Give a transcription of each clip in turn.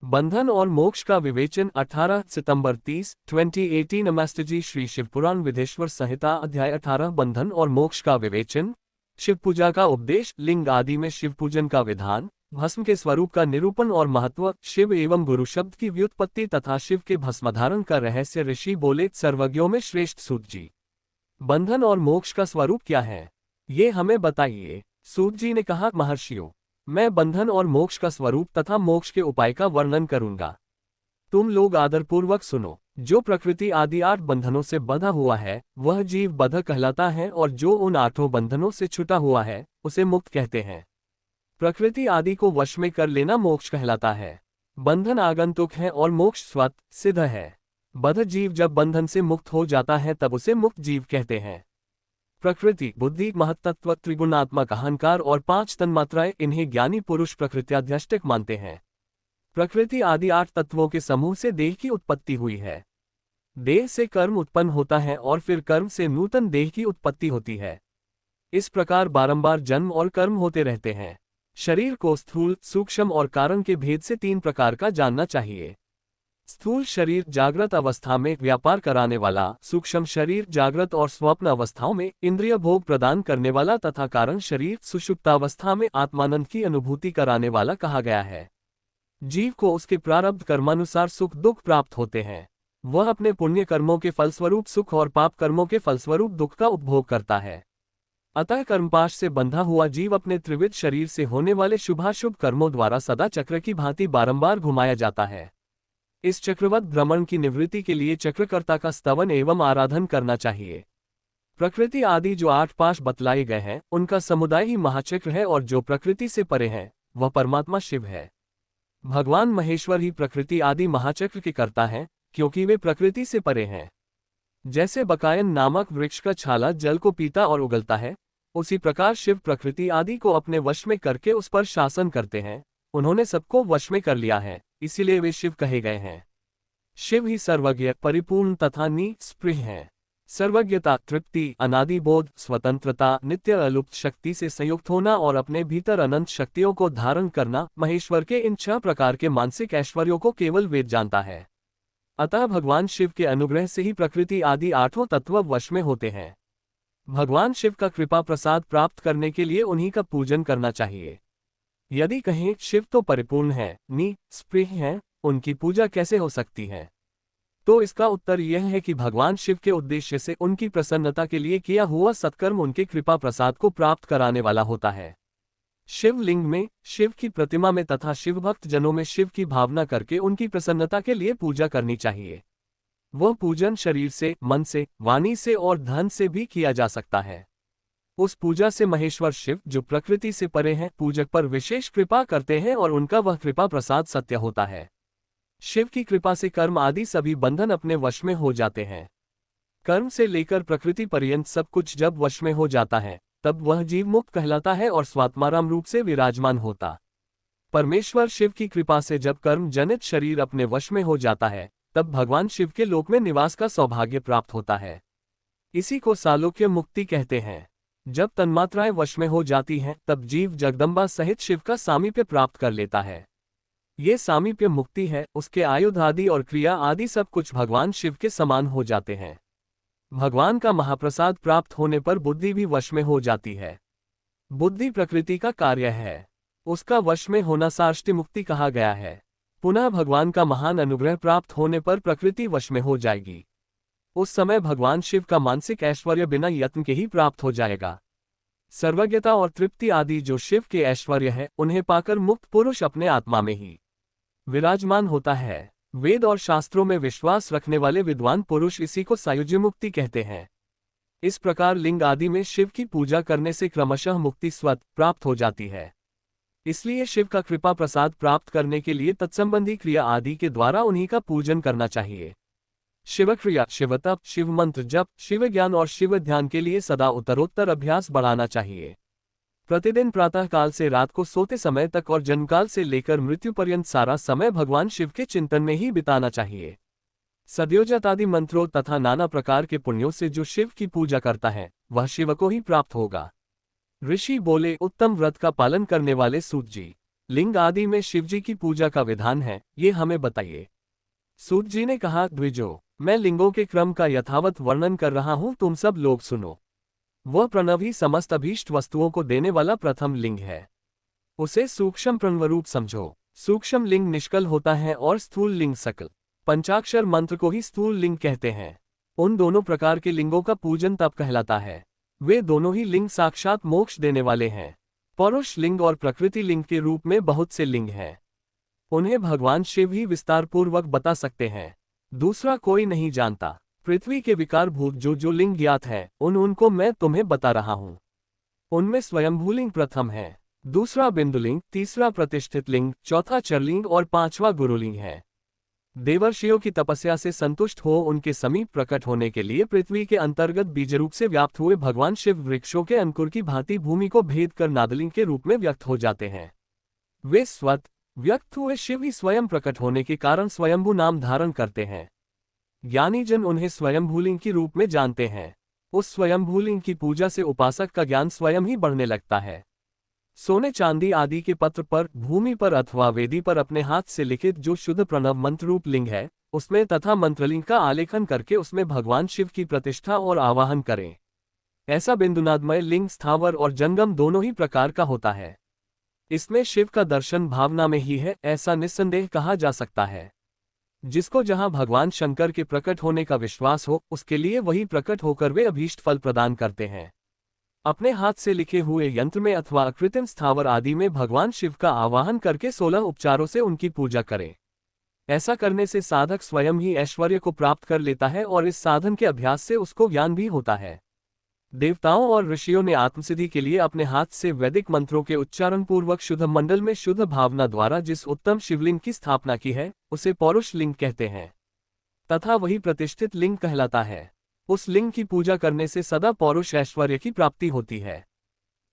बंधन और मोक्ष का विवेचन 18 सितंबर 30, 2018 नमस्ते जी। श्री शिवपुराण विधेश्वर संहिता अध्याय 18 बंधन और मोक्ष का विवेचन। शिव पूजा का उपदेश, लिंग आदि में शिव पूजन का विधान, भस्म के स्वरूप का निरूपण और महत्व, शिव एवं गुरु शब्द की व्युत्पत्ति तथा शिव के भस्मधारण का रहस्य। ऋषि बोले, सर्वज्ञों में श्रेष्ठ सूत जी, बंधन और मोक्ष का स्वरूप क्या है, ये हमें बताइए। सूत जी ने कहा, महर्षियों, मैं बंधन और मोक्ष का स्वरूप तथा मोक्ष के उपाय का वर्णन करूंगा। तुम लोग आदरपूर्वक सुनो। जो प्रकृति आदि 8 बंधनों से बंधा हुआ है वह जीव बद्ध कहलाता है, और जो उन 8 बंधनों से छुटा हुआ है उसे मुक्त कहते हैं। प्रकृति आदि को वश में कर लेना मोक्ष कहलाता है। बंधन आगंतुक है और मोक्ष स्वत सिद्ध है। बद्ध जीव जब बंधन से मुक्त हो जाता है तब उसे मुक्त जीव कहते हैं। प्रकृति, बुद्धि, महत्तत्व, त्रिगुणात्मक अहंकार और 5 तन्मात्राएं, इन्हें ज्ञानी पुरुष प्रकृत्याध्यष्टिक मानते हैं। प्रकृति आदि 8 तत्वों के समूह से देह की उत्पत्ति हुई है। देह से कर्म उत्पन्न होता है और फिर कर्म से नूतन देह की उत्पत्ति होती है। इस प्रकार बारंबार जन्म और कर्म होते रहते हैं। शरीर को स्थूल, सूक्ष्म और कारण के भेद से 3 प्रकार का जानना चाहिए। स्थूल शरीर जागृत अवस्था में व्यापार कराने वाला, सूक्ष्म शरीर जागृत और स्वप्न अवस्थाओं में इंद्रिय भोग प्रदान करने वाला तथा कारण शरीर सुषुप्तावस्था में आत्मानंद की अनुभूति कराने वाला कहा गया है। जीव को उसके प्रारब्ध कर्मानुसार सुख दुख प्राप्त होते हैं। वह अपने पुण्य कर्मों के फलस्वरूप सुख और पाप कर्मों के फलस्वरूप दुख का उपभोग करता है। अतः कर्मपाश से बंधा हुआ जीव अपने त्रिविध शरीर से होने वाले शुभाशुभ कर्मों द्वारा सदा चक्र की भांति बारंबार घुमाया जाता है। इस चक्रवत भ्रमण की निवृत्ति के लिए चक्रकर्ता का स्तवन एवं आराधन करना चाहिए। प्रकृति आदि जो 8 पाश बतलाए गए हैं उनका समुदाय ही महाचक्र है, और जो प्रकृति से परे है वह परमात्मा शिव है। भगवान महेश्वर ही प्रकृति आदि महाचक्र के कर्ता हैं, क्योंकि वे प्रकृति से परे हैं। जैसे बकायन नामक वृक्ष का छाला जल को पीता और उगलता है, उसी प्रकार शिव प्रकृति आदि को अपने वश में करके उस पर शासन करते हैं। उन्होंने सबको वश में कर लिया है, इसीलिए वे शिव कहे गए हैं। शिव ही सर्वज्ञ, परिपूर्ण तथा निस्पृह हैं। सर्वज्ञता, तृप्ति, अनादिबोध, स्वतंत्रता, नित्य अलुप्त शक्ति से संयुक्त होना और अपने भीतर अनंत शक्तियों को धारण करना, महेश्वर के इन 6 प्रकार के मानसिक ऐश्वर्यों को केवल वेद जानता है। अतः भगवान शिव के अनुग्रह से ही प्रकृति आदि 8 तत्व वश में होते हैं। भगवान शिव का कृपा प्रसाद प्राप्त करने के लिए उन्हीं का पूजन करना चाहिए। यदि कहें शिव तो परिपूर्ण है, निस्पृह है, उनकी पूजा कैसे हो सकती है, तो इसका उत्तर यह है कि भगवान शिव के उद्देश्य से उनकी प्रसन्नता के लिए किया हुआ सत्कर्म उनके कृपा प्रसाद को प्राप्त कराने वाला होता है। शिवलिंग में, शिव की प्रतिमा में तथा शिव भक्त जनों में शिव की भावना करके उनकी प्रसन्नता के लिए पूजा करनी चाहिए। वह पूजन शरीर से, मन से, वाणी से और धन से भी किया जा सकता है। उस पूजा से महेश्वर शिव, जो प्रकृति से परे हैं, पूजक पर विशेष कृपा करते हैं और उनका वह कृपा प्रसाद सत्य होता है। शिव की कृपा से कर्म आदि सभी बंधन अपने वश में हो जाते हैं। कर्म से लेकर प्रकृति पर्यंत सब कुछ जब वश में हो जाता है तब वह जीव मुक्त कहलाता है और स्वात्माराम रूप से विराजमान होता। परमेश्वर शिव की कृपा से जब कर्म जनित शरीर अपने वश में हो जाता है तब भगवान शिव के लोक में निवास का सौभाग्य प्राप्त होता है। इसी को सालोक्य मुक्ति कहते हैं। जब तन्मात्राएं वश में हो जाती हैं तब जीव जगदम्बा सहित शिव का सामीप्य प्राप्त कर लेता है। ये सामीप्य मुक्ति है। उसके आयुध आदि और क्रिया आदि सब कुछ भगवान शिव के समान हो जाते हैं। भगवान का महाप्रसाद प्राप्त होने पर बुद्धि भी वश में हो जाती है। बुद्धि प्रकृति का कार्य है, उसका वश में होना सार्ष्टि मुक्ति कहा गया है। पुनः भगवान का महान अनुग्रह प्राप्त होने पर प्रकृति वश में हो जाएगी। उस समय भगवान शिव का मानसिक ऐश्वर्य बिना यत्न के ही प्राप्त हो जाएगा। सर्वज्ञता और तृप्ति आदि जो शिव के ऐश्वर्य है, उन्हें पाकर मुक्त पुरुष अपने आत्मा में ही विराजमान होता है। वेद और शास्त्रों में विश्वास रखने वाले विद्वान पुरुष इसी को सायुज्य मुक्ति कहते हैं। इस प्रकार लिंग आदि में शिव की पूजा करने से क्रमशः मुक्ति स्वत प्राप्त हो जाती है। इसलिए शिव का कृपा प्रसाद प्राप्त करने के लिए तत्संबंधी क्रिया आदि के द्वारा उन्हीं का पूजन करना चाहिए। शिव क्रिया, शिव तप, शिव मंत्र जप, शिव ज्ञान और शिव ध्यान के लिए सदा उत्तरोत्तर अभ्यास बढ़ाना चाहिए। प्रतिदिन प्रातः काल से रात को सोते समय तक और जन्मकाल से लेकर मृत्यु पर्यंत सारा समय भगवान शिव के चिंतन में ही बिताना चाहिए। सद्योजत आदि मंत्रों तथा नाना प्रकार के पुण्यों से जो शिव की पूजा करता है वह शिव को ही प्राप्त होगा। ऋषि बोले, उत्तम व्रत का पालन करने वाले सूत जी, लिंग आदि में शिवजी की पूजा का विधान है, ये हमें बताइए। सूत जी ने कहा, द्विजो, मैं लिंगों के क्रम का यथावत वर्णन कर रहा हूं, तुम सब लोग सुनो। वह प्रणव ही समस्त अभीष्ट वस्तुओं को देने वाला प्रथम लिंग है। उसे सूक्ष्म प्रणवरूप समझो। सूक्ष्म लिंग निष्कल होता है और स्थूल लिंग सकल। पंचाक्षर मंत्र को ही स्थूल लिंग कहते हैं। उन दोनों प्रकार के लिंगों का पूजन तप कहलाता है। वे दोनों ही लिंग साक्षात मोक्ष देने वाले हैं। पौरुष लिंग और प्रकृति लिंग के रूप में बहुत से लिंग हैं। उन्हें भगवान शिव ही विस्तारपूर्वक बता सकते हैं, दूसरा कोई नहीं जानता। पृथ्वी के विकार भूत जो लिंग ज्ञात है, उनको मैं तुम्हें बता रहा हूं। उनमें स्वयंभूलिंग प्रथम है, दूसरा बिंदुलिंग, तीसरा प्रतिष्ठित लिंग, चौथा चरलिंग और पांचवा गुरुलिंग है। देवर्षियों की तपस्या से संतुष्ट हो उनके समीप प्रकट होने के लिए पृथ्वी के अंतर्गत बीजरूप से व्याप्त हुए भगवान शिव वृक्षों के अंकुर की भांति भूमि को भेद कर नादलिंग के रूप में व्यक्त हो जाते हैं। वे स्वत व्यक्त हुए शिव ही स्वयं प्रकट होने के कारण स्वयंभू नाम धारण करते हैं। ज्ञानी जन उन्हें स्वयंभूलिंग के रूप में जानते हैं। उस स्वयंभूलिंग की पूजा से उपासक का ज्ञान स्वयं ही बढ़ने लगता है। सोने चांदी आदि के पत्र पर, भूमि पर अथवा वेदी पर अपने हाथ से लिखित जो शुद्ध प्रणव मंत्ररूप लिंग है, उसमें तथा मंत्रलिंग का आलेखन करके उसमें भगवान शिव की प्रतिष्ठा और आवाहन करें। ऐसा बिंदुनादमय लिंग स्थावर और जंगम दोनों ही प्रकार का होता है। इसमें शिव का दर्शन भावना में ही है, ऐसा निस्संदेह कहा जा सकता है। जिसको जहां भगवान शंकर के प्रकट होने का विश्वास हो, उसके लिए वही प्रकट होकर वे अभीष्ट फल प्रदान करते हैं। अपने हाथ से लिखे हुए यंत्र में अथवा कृत्रिम स्थावर आदि में भगवान शिव का आवाहन करके 16 उपचारों से उनकी पूजा करें। ऐसा करने से साधक स्वयं ही ऐश्वर्य को प्राप्त कर लेता है और इस साधन के अभ्यास से उसको ज्ञान भी होता है। देवताओं और ऋषियों ने आत्मसिद्धि के लिए अपने हाथ से वैदिक मंत्रों के उच्चारण पूर्वक शुद्ध मंडल में शुद्ध भावना द्वारा जिस उत्तम शिवलिंग की स्थापना की है, उसे पौरुष लिंग कहते हैं तथा वही प्रतिष्ठित लिंग कहलाता है। उस लिंग की पूजा करने से सदा पौरुष ऐश्वर्य की प्राप्ति होती है।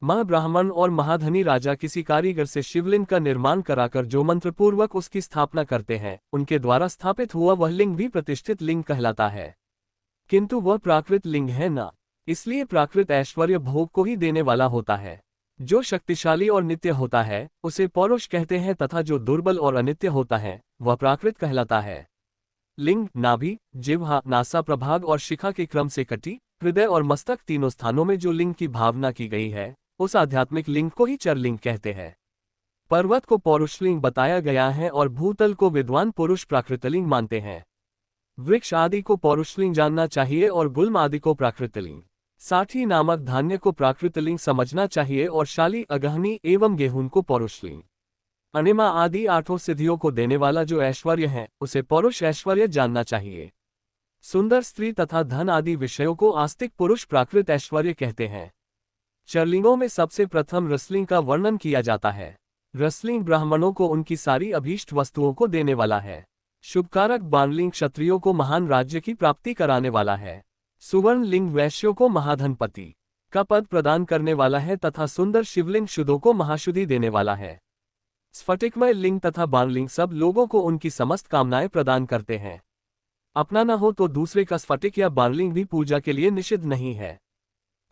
महाब्राह्मण और महाधनी राजा किसी कारीगर से शिवलिंग का निर्माण कराकर जो मंत्रपूर्वक उसकी स्थापना करते हैं, उनके द्वारा स्थापित हुआ वह लिंग भी प्रतिष्ठित लिंग कहलाता है। किंतु वह प्राकृत लिंग है ना, इसलिए प्राकृत ऐश्वर्य भोग को ही देने वाला होता है। जो शक्तिशाली और नित्य होता है, उसे पौरुष कहते हैं तथा जो दुर्बल और अनित्य होता है, वह प्राकृत कहलाता है। लिंग नाभि, जिह्वा, नासा प्रभाग और शिखा के क्रम से कटी, हृदय और मस्तक तीनों स्थानों में जो लिंग की भावना की गई है, उस आध्यात्मिक लिंग को ही चरलिंग कहते हैं। पर्वत को पौरुषलिंग बताया गया है और भूतल को विद्वान पुरुष प्राकृतलिंग मानते हैं। वृक्ष आदि को पौरुषलिंग जानना चाहिए और गुल्म आदि को प्राकृतलिंग, साठी नामक धान्य को प्राकृतलिंग समझना चाहिए और शाली, अगहनी एवं गेहूं को पौरुषलिंग। अनिमा आदि 8 सिद्धियों को देने वाला जो ऐश्वर्य है, उसे पौरुष ऐश्वर्य जानना चाहिए। सुंदर स्त्री तथा धन आदि विषयों को आस्तिक पुरुष प्राकृत ऐश्वर्य कहते हैं। चरलिंगों में सबसे प्रथम रसलिंग का वर्णन किया जाता है। रसलिंग ब्राह्मणों को उनकी सारी अभीष्ट वस्तुओं को देने वाला है। शुभकारक बाणलिंग क्षत्रियों को महान राज्य की प्राप्ति कराने वाला है। सुवर्ण लिंग वैश्यों को महाधनपति का पद प्रदान करने वाला है तथा सुंदर शिवलिंग शुद्धों को महाशुद्धि देने वाला है। स्फटिकमय लिंग तथा बाणलिंग सब लोगों को उनकी समस्त कामनाएं प्रदान करते हैं। अपना न हो तो दूसरे का स्फटिक या बाणलिंग भी पूजा के लिए निषिद्ध नहीं है।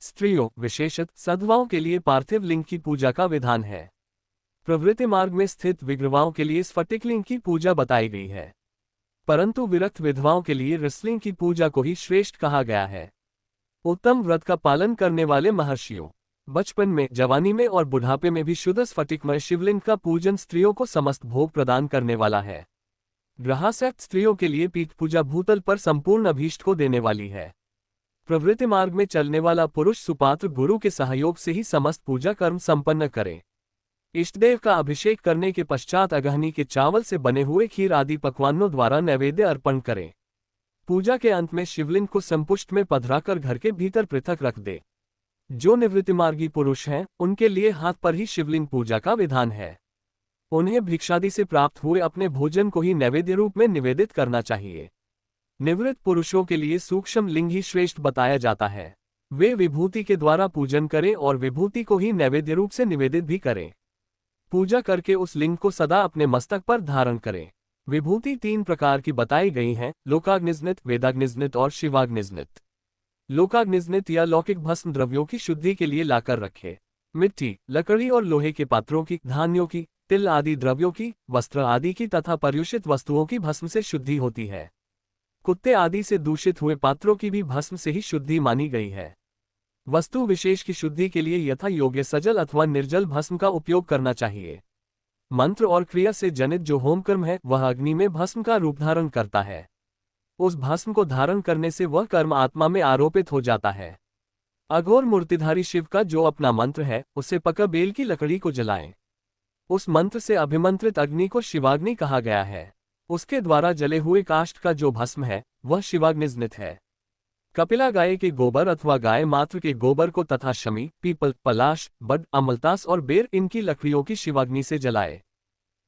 स्त्रियों विशेषत सधवाओं के लिए पार्थिव लिंग की पूजा का विधान है। प्रवृत्ति मार्ग में स्थित विग्रवाओं के लिए स्फटिक लिंग की पूजा बताई गई है, परंतु विरक्त विधवाओं के लिए रसलिंग की पूजा को ही श्रेष्ठ कहा गया है। उत्तम व्रत का पालन करने वाले महर्षियों बचपन में, जवानी में और बुढ़ापे में भी शुद्ध स्फटिकमय शिवलिंग का पूजन स्त्रियों को समस्त भोग प्रदान करने वाला है। ग्रहासक्त स्त्रियों के लिए पीठ पूजा भूतल पर संपूर्ण अभीष्ट को देने वाली है। प्रवृत्ति मार्ग में चलने वाला पुरुष सुपात्र गुरु के सहयोग से ही समस्त पूजा कर्म संपन्न करे। इष्टदेव का अभिषेक करने के पश्चात अगहनी के चावल से बने हुए खीर आदि पकवानों द्वारा नैवेद्य अर्पण करे। पूजा के अंत में शिवलिंग को संपुष्ट में पधराकर घर के भीतर पृथक रख दे। जो निवृत्तिमार्गी पुरुष हैं, उनके लिए हाथ पर ही शिवलिंग पूजा का विधान है। उन्हें भिक्षादि से प्राप्त हुए अपने भोजन को ही नैवेद्य रूप में निवेदित करना चाहिए। निवृत्त पुरुषों के लिए सूक्ष्म लिंग ही श्रेष्ठ बताया जाता है। वे विभूति के द्वारा पूजन करें और विभूति को ही नैवेद्य रूप से निवेदित भी करें। पूजा करके उस लिंग को सदा अपने मस्तक पर धारण करें। विभूति 3 प्रकार की बताई गई हैं, लोकाग्निजनित, वेदाग्निजनित और शिवाग्निजनित। लोकाग्निजनित या लौकिक भस्म द्रव्यों की शुद्धि के लिए लाकर रखे। मिट्टी, लकड़ी और लोहे के पात्रों की, धान्यों की, तिल आदि द्रव्यों की, वस्त्र आदि की तथा पर्युषित वस्तुओं की भस्म से शुद्धि होती है। कुत्ते आदि से दूषित हुए पात्रों की भी भस्म से ही शुद्धि मानी गई है। वस्तु विशेष की शुद्धि के लिए यथा योग्य सजल अथवा निर्जल भस्म का उपयोग करना चाहिए। मंत्र और क्रिया से जनित जो होम कर्म है वह अग्नि में भस्म का रूप धारण करता है। उस भस्म को धारण करने से वह कर्म आत्मा में आरोपित हो जाता है। अघोर मूर्तिधारी शिव का जो अपना मंत्र है उसे पका बेल की लकड़ी को जलाएं। उस मंत्र से अभिमंत्रित अग्नि को शिवाग्नि कहा गया है। उसके द्वारा जले हुए काष्ठ का जो भस्म है वह शिवाग्निजनित है। कपिला गाय के गोबर अथवा गाय मात्र के गोबर को तथा शमी, पीपल, पलाश, बड, अमलतास और बेर इनकी लकड़ियों की शिवाग्नि से जलाए।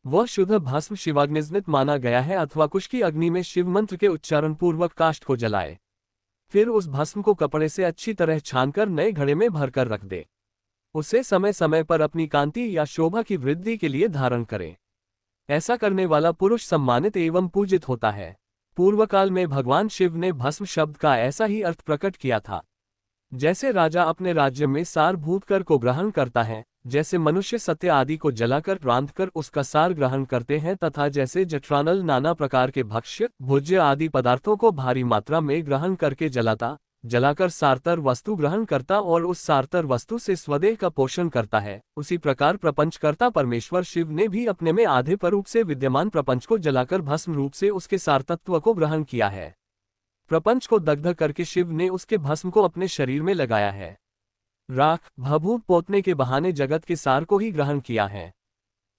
वह शुद्ध भस्म शिवाग्निजनित माना गया है। अथवा कुश की अग्नि में शिव मंत्र के उच्चारण पूर्वक काष्ठ को जलाए। फिर उस भस्म को कपड़े से अच्छी तरह छानकर नए घड़े में भरकर रख दे। उसे समय समय पर अपनी कांति या शोभा की वृद्धि के लिए धारण करे। ऐसा करने वाला पुरुष सम्मानित एवं पूजित होता है। पूर्व काल में भगवान शिव ने भस्म शब्द का ऐसा ही अर्थ प्रकट किया था। जैसे राजा अपने राज्य में सार भूत कर को ग्रहण करता है, जैसे मनुष्य सत्य आदि को जलाकर रांधकर उसका सार ग्रहण करते हैं, तथा जैसे जठरानल नाना प्रकार के भक्ष्य भोज्य आदि पदार्थों को भारी मात्रा में ग्रहण करके जलाकर सारतर वस्तु ग्रहण करता और उस सारतर वस्तु से स्वदेह का पोषण करता है, उसी प्रकार प्रपंचकर्ता परमेश्वर शिव ने भी अपने में आधे पर रूप से विद्यमान प्रपंच को जलाकर भस्म रूप से उसके सारतत्व को ग्रहण किया है। प्रपंच को दग्ध करके शिव ने उसके भस्म को अपने शरीर में लगाया है। राख भभूत पोतने के बहाने जगत के सार को ही ग्रहण किया है।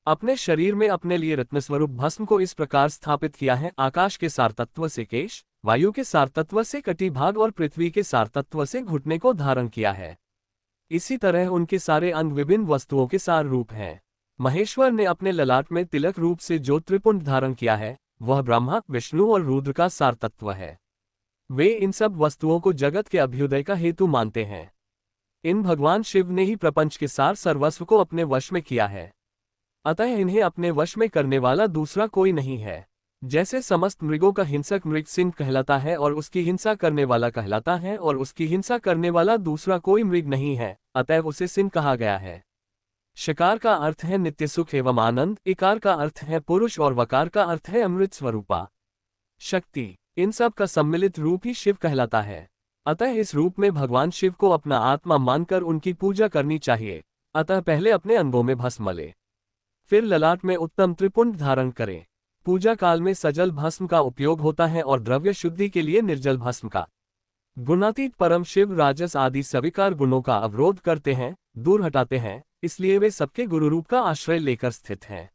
अपने शरीर में अपने लिए रत्नस्वरूप भस्म को इस प्रकार स्थापित किया है। आकाश के सारतत्व से केश, वायु के सारतत्व से कटिभाग और पृथ्वी के सारतत्व से घुटने को धारण किया है। इसी तरह उनके सारे अंग विभिन्न वस्तुओं के सार रूप हैं। महेश्वर ने अपने ललाट में तिलक रूप से जो त्रिपुंड धारण किया है वह ब्रह्मा, विष्णु और रुद्र का सारतत्व है। वे इन सब वस्तुओं को जगत के अभ्युदय का हेतु मानते हैं। इन भगवान शिव ने ही प्रपंच के सार सर्वस्व को अपने वश में किया है। अतः इन्हें अपने वश में करने वाला दूसरा कोई नहीं है। जैसे समस्त मृगों का हिंसक मृग सिंह कहलाता है और उसकी हिंसा करने वाला कहलाता है, और उसकी हिंसा करने वाला दूसरा कोई मृग नहीं है, अतएव उसे सिंह कहा गया है। शकार का अर्थ है नित्य सुख एवं आनंद, इकार का अर्थ है पुरुष और वकार का अर्थ है अमृत स्वरूपा शक्ति। इन सब का सम्मिलित रूप ही शिव कहलाता है। अतः इस रूप में भगवान शिव को अपना आत्मा मानकर उनकी पूजा करनी चाहिए। अतः पहले अपने अंगों में भस्म मले, फिर ललाट में उत्तम त्रिपुंड धारण करें। पूजा काल में सजल भस्म का उपयोग होता है और द्रव्य शुद्धि के लिए निर्जल भस्म का। गुणातीत परम शिव राजस आदि सविकार गुणों का अवरोध करते हैं, दूर हटाते हैं, इसलिए वे सबके गुरु रूप का आश्रय लेकर स्थित हैं।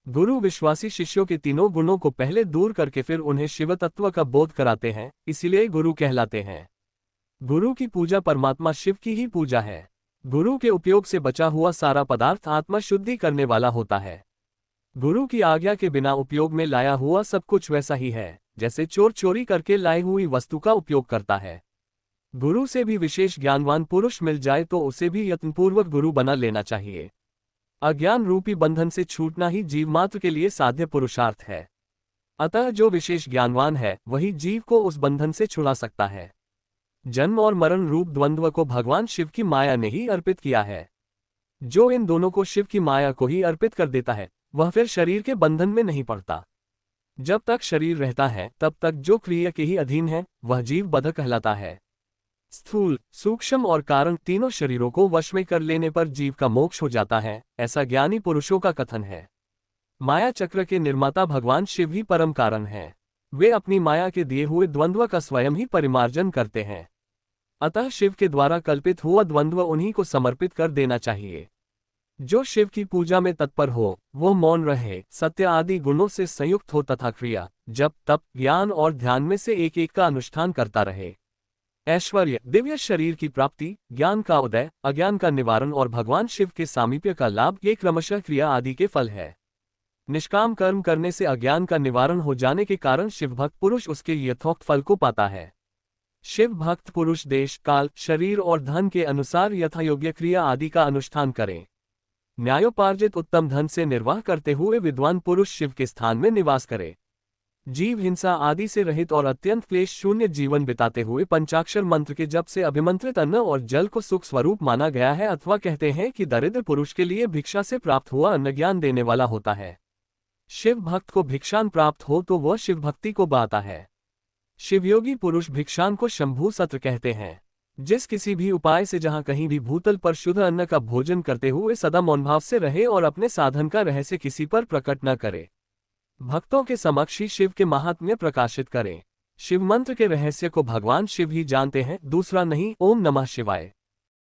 गुरु विश्वासी शिष्यों के तीनों गुणों को पहले दूर करके फिर उन्हें शिव तत्व का बोध कराते हैं, इसीलिए गुरु कहलाते हैं। गुरु की पूजा परमात्मा शिव की ही पूजा है। गुरु के उपयोग से बचा हुआ सारा पदार्थ आत्मा शुद्धि करने वाला होता है। गुरु की आज्ञा के बिना उपयोग में लाया हुआ सब कुछ वैसा ही है जैसे चोर चोरी करके लाई हुई वस्तु का उपयोग करता है। गुरु से भी विशेष ज्ञानवान पुरुष मिल जाए तो उसे भी यत्नपूर्वक गुरु बना लेना चाहिए। अज्ञान रूपी बंधन से छूटना ही जीव मात्र के लिए साध्य पुरुषार्थ है। अतः जो विशेष ज्ञानवान है वही जीव को उस बंधन से छुड़ा सकता है। जन्म और मरण रूप द्वंद्व को भगवान शिव की माया ने ही अर्पित किया है। जो इन दोनों को शिव की माया को ही अर्पित कर देता है वह फिर शरीर के बंधन में नहीं पड़ता। जब तक शरीर रहता है तब तक जो क्रिया के ही अधीन है वह जीव बद्ध कहलाता है। स्थूल, सूक्ष्म और कारण तीनों शरीरों को वश में कर लेने पर जीव का मोक्ष हो जाता है, ऐसा ज्ञानी पुरुषों का कथन है। माया चक्र के निर्माता भगवान शिव ही परम कारण हैं। वे अपनी माया के दिए हुए द्वंद्व का स्वयं ही परिमार्जन करते हैं। अतः शिव के द्वारा कल्पित हुआ द्वंद्व उन्हीं को समर्पित कर देना चाहिए। जो शिव की पूजा में तत्पर हो वो मौन रहे, सत्य आदि गुणों से संयुक्त हो तथा क्रिया, जप, तप, ज्ञान और ध्यान में से एक एक का अनुष्ठान करता रहे। ऐश्वर्य, दिव्य शरीर की प्राप्ति, ज्ञान का उदय, अज्ञान का निवारण और भगवान शिव के सामीप्य का लाभ ये क्रमशः क्रिया आदि के फल है। निष्काम कर्म करने से अज्ञान का निवारण हो जाने के कारण शिव भक्त पुरुष उसके यथोक्त फल को पाता है। शिव भक्त पुरुष देश, काल, शरीर और धन के अनुसार यथायोग्य क्रिया आदि का अनुष्ठान करें। न्यायोपार्जित उत्तम धन से निर्वाह करते हुए विद्वान पुरुष शिव के स्थान में निवास करे। जीव हिंसा आदि से रहित और अत्यंत क्लेश शून्य जीवन बिताते हुए पंचाक्षर मंत्र के जप से अभिमंत्रित अन्न और जल को सुख स्वरूप माना गया है, अथवा कहते हैं कि दरिद्र पुरुष के लिए भिक्षा से प्राप्त हुआ अन्न ज्ञान देने वाला होता है। शिव भक्त को भिक्षान प्राप्त हो तो वह शिव भक्ति को बाता है। शिवयोगी पुरुष भिक्षान को शंभु सत्र कहते हैं। जिस किसी भी उपाय से जहां कहीं भी भूतल पर शुद्ध अन्न का भोजन करते हुए सदा मौन भाव से रहे और अपने साधन का रहस्य किसी पर प्रकट न करे, भक्तों के समक्ष ही शिव के महात्म्य प्रकाशित करें। शिव मंत्र के रहस्य को भगवान शिव ही जानते हैं, दूसरा नहीं। ओम नमः शिवाय।